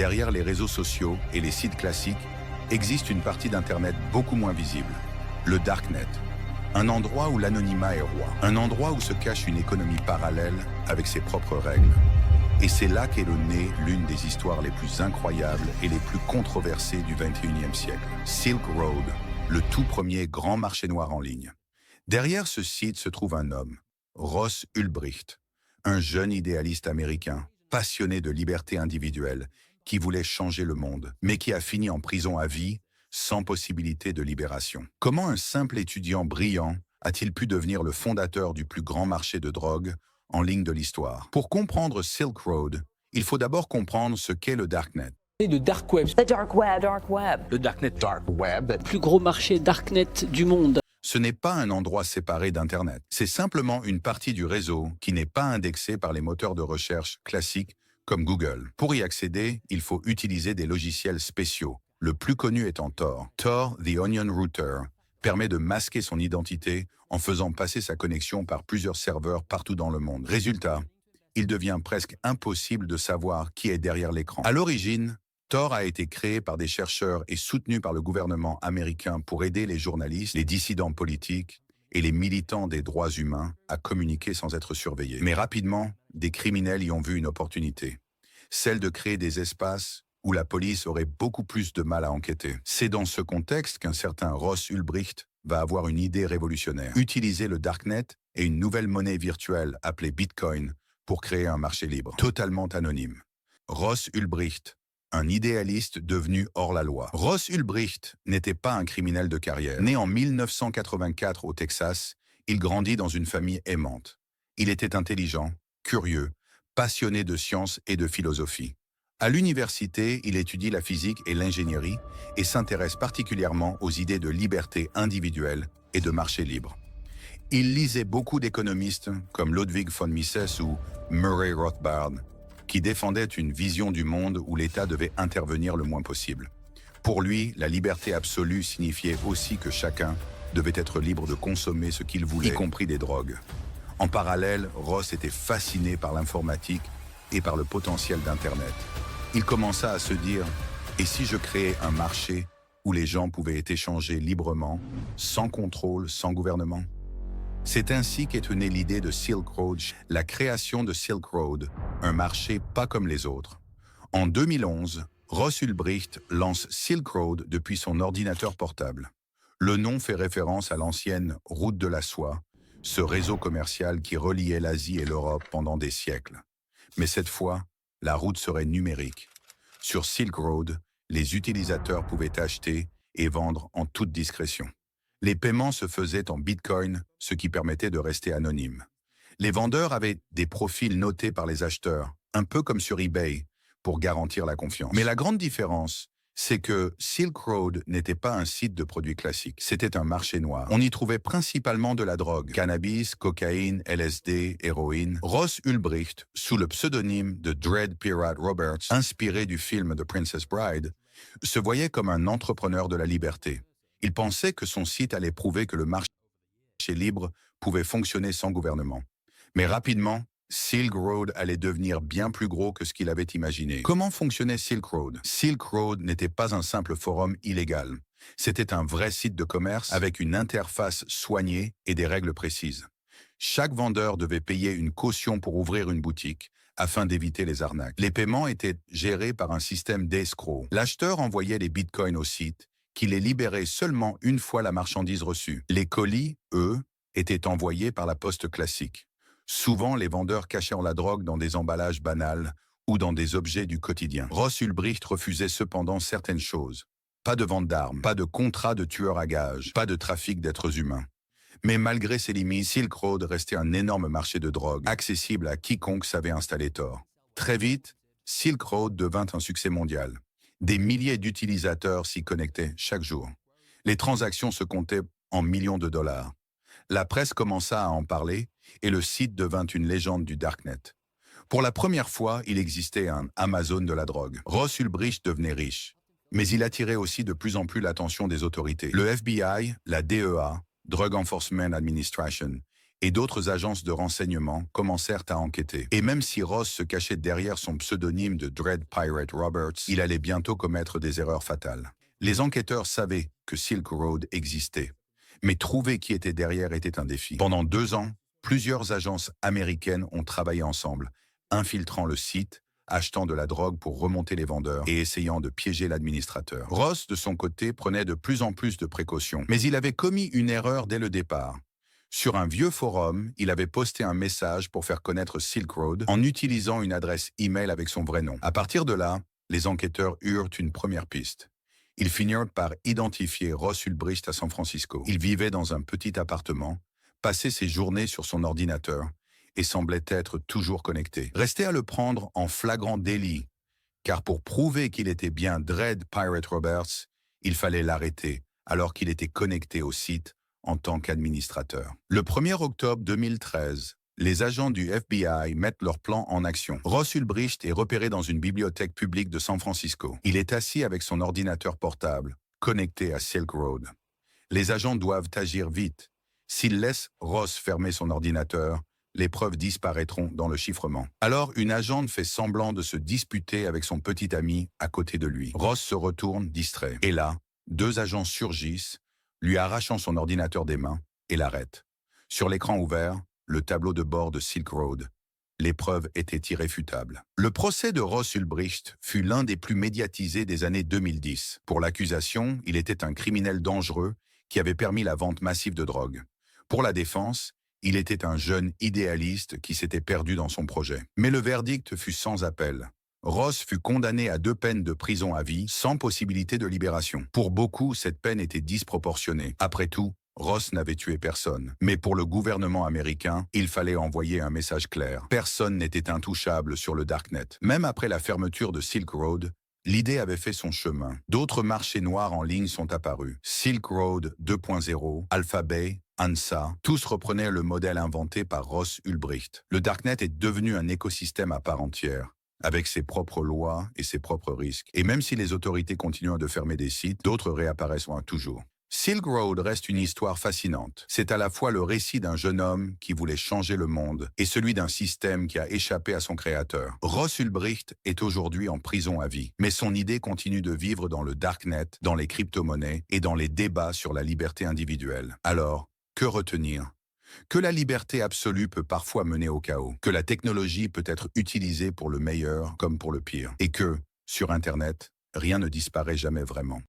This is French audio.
derrière les réseaux sociaux et les sites classiques, existe une partie d'Internet beaucoup moins visible, le Darknet. Un endroit où l'anonymat est roi, un endroit où se cache une économie parallèle avec ses propres règles. Et c'est là qu'est née l'une des histoires les plus incroyables et les plus controversées du XXIe siècle. Silk Road, le tout premier grand marché noir en ligne. Derrière ce site se trouve un homme, Ross Ulbricht, un jeune idéaliste américain, passionné de liberté individuelle, qui voulait changer le monde, mais qui a fini en prison à vie, sans possibilité de libération. Comment un simple étudiant brillant a-t-il pu devenir le fondateur du plus grand marché de drogue en ligne de l'histoire? Pour comprendre Silk Road, il faut d'abord comprendre ce qu'est le Darknet. Le dark web. The dark web. Dark web. Le darknet. Dark web. Plus gros marché darknet du monde. Ce n'est pas un endroit séparé d'Internet. C'est simplement une partie du réseau qui n'est pas indexée par les moteurs de recherche classiques comme Google. Pour y accéder, il faut utiliser des logiciels spéciaux. Le plus connu étant Tor. Tor, The Onion Router, permet de masquer son identité en faisant passer sa connexion par plusieurs serveurs partout dans le monde. Résultat, il devient presque impossible de savoir qui est derrière l'écran. À l'origine, Tor a été créé par des chercheurs et soutenu par le gouvernement américain pour aider les journalistes, les dissidents politiques et les militants des droits humains à communiquer sans être surveillés. Mais rapidement, des criminels y ont vu une opportunité, celle de créer des espaces où la police aurait beaucoup plus de mal à enquêter. C'est dans ce contexte qu'un certain Ross Ulbricht va avoir une idée révolutionnaire. Utiliser le Darknet et une nouvelle monnaie virtuelle appelée Bitcoin pour créer un marché libre, totalement anonyme. Ross Ulbricht, un idéaliste devenu hors la loi. Ross Ulbricht n'était pas un criminel de carrière. Né en 1984 au Texas, il grandit dans une famille aimante. Il était intelligent, curieux, passionné de sciences et de philosophie. À l'université, il étudie la physique et l'ingénierie et s'intéresse particulièrement aux idées de liberté individuelle et de marché libre. Il lisait beaucoup d'économistes comme Ludwig von Mises ou Murray Rothbard, qui défendaient une vision du monde où l'État devait intervenir le moins possible. Pour lui, la liberté absolue signifiait aussi que chacun devait être libre de consommer ce qu'il voulait, y compris des drogues. En parallèle, Ross était fasciné par l'informatique et par le potentiel d'Internet. Il commença à se dire « Et si je créais un marché où les gens pouvaient échanger librement, sans contrôle, sans gouvernement ?» C'est ainsi qu'est née l'idée de Silk Road, la création de Silk Road, un marché pas comme les autres. En 2011, Ross Ulbricht lance Silk Road depuis son ordinateur portable. Le nom fait référence à l'ancienne route de la soie, ce réseau commercial qui reliait l'Asie et l'Europe pendant des siècles. Mais cette fois, la route serait numérique. Sur Silk Road, les utilisateurs pouvaient acheter et vendre en toute discrétion. Les paiements se faisaient en Bitcoin, ce qui permettait de rester anonyme. Les vendeurs avaient des profils notés par les acheteurs, un peu comme sur eBay, pour garantir la confiance. Mais la grande différence, c'est que Silk Road n'était pas un site de produits classiques, c'était un marché noir. On y trouvait principalement de la drogue, cannabis, cocaïne, LSD, héroïne. Ross Ulbricht, sous le pseudonyme de Dread Pirate Roberts, inspiré du film The Princess Bride, se voyait comme un entrepreneur de la liberté. Il pensait que son site allait prouver que le marché libre pouvait fonctionner sans gouvernement. Mais rapidement, Silk Road allait devenir bien plus gros que ce qu'il avait imaginé. Comment fonctionnait Silk Road? Silk Road n'était pas un simple forum illégal. C'était un vrai site de commerce avec une interface soignée et des règles précises. Chaque vendeur devait payer une caution pour ouvrir une boutique, afin d'éviter les arnaques. Les paiements étaient gérés par un système d'escroc. L'acheteur envoyait les bitcoins au site, qui les libérait seulement une fois la marchandise reçue. Les colis, eux, étaient envoyés par la poste classique. Souvent, les vendeurs cachaient la drogue dans des emballages banals ou dans des objets du quotidien. Ross Ulbricht refusait cependant certaines choses. Pas de vente d'armes, pas de contrat de tueur à gages, pas de trafic d'êtres humains. Mais malgré ces limites, Silk Road restait un énorme marché de drogue, accessible à quiconque savait installer Tor. Très vite, Silk Road devint un succès mondial. Des milliers d'utilisateurs s'y connectaient chaque jour. Les transactions se comptaient en millions de dollars. La presse commença à en parler et le site devint une légende du Darknet. Pour la première fois, il existait un Amazon de la drogue. Ross Ulbricht devenait riche, mais il attirait aussi de plus en plus l'attention des autorités. Le FBI, la DEA, Drug Enforcement Administration, et d'autres agences de renseignement commencèrent à enquêter. Et même si Ross se cachait derrière son pseudonyme de Dread Pirate Roberts, il allait bientôt commettre des erreurs fatales. Les enquêteurs savaient que Silk Road existait, mais trouver qui était derrière était un défi. Pendant 2 ans, plusieurs agences américaines ont travaillé ensemble, infiltrant le site, achetant de la drogue pour remonter les vendeurs et essayant de piéger l'administrateur. Ross, de son côté, prenait de plus en plus de précautions, mais il avait commis une erreur dès le départ. Sur un vieux forum, il avait posté un message pour faire connaître Silk Road en utilisant une adresse email avec son vrai nom. À partir de là, les enquêteurs eurent une première piste. Ils finirent par identifier Ross Ulbricht à San Francisco. Il vivait dans un petit appartement, passait ses journées sur son ordinateur et semblait être toujours connecté. Restait à le prendre en flagrant délit, car pour prouver qu'il était bien Dread Pirate Roberts, il fallait l'arrêter alors qu'il était connecté au site en tant qu'administrateur. Le 1er octobre 2013, les agents du FBI mettent leur plan en action. Ross Ulbricht est repéré dans une bibliothèque publique de San Francisco. Il est assis avec son ordinateur portable, connecté à Silk Road. Les agents doivent agir vite. S'ils laissent Ross fermer son ordinateur, les preuves disparaîtront dans le chiffrement. Alors, une agente fait semblant de se disputer avec son petit ami à côté de lui. Ross se retourne, distrait. Et là, 2 agents surgissent, lui arrachant son ordinateur des mains, et l'arrêtent. Sur l'écran ouvert, le tableau de bord de Silk Road. Les preuves étaient irréfutables. Le procès de Ross Ulbricht fut l'un des plus médiatisés des années 2010. Pour l'accusation, il était un criminel dangereux qui avait permis la vente massive de drogue. Pour la défense, il était un jeune idéaliste qui s'était perdu dans son projet. Mais le verdict fut sans appel. Ross fut condamné à 2 peines de prison à vie, sans possibilité de libération. Pour beaucoup, cette peine était disproportionnée. Après tout, Ross n'avait tué personne. Mais pour le gouvernement américain, il fallait envoyer un message clair. Personne n'était intouchable sur le Darknet. Même après la fermeture de Silk Road, l'idée avait fait son chemin. D'autres marchés noirs en ligne sont apparus. Silk Road 2.0, Alphabet, ANSA, tous reprenaient le modèle inventé par Ross Ulbricht. Le Darknet est devenu un écosystème à part entière, avec ses propres lois et ses propres risques. Et même si les autorités continuent de fermer des sites, d'autres réapparaissent toujours. Silk Road reste une histoire fascinante. C'est à la fois le récit d'un jeune homme qui voulait changer le monde et celui d'un système qui a échappé à son créateur. Ross Ulbricht est aujourd'hui en prison à vie, mais son idée continue de vivre dans le Darknet, dans les crypto-monnaies et dans les débats sur la liberté individuelle. Alors, que retenir? Que la liberté absolue peut parfois mener au chaos, que la technologie peut être utilisée pour le meilleur comme pour le pire, et que, sur Internet, rien ne disparaît jamais vraiment.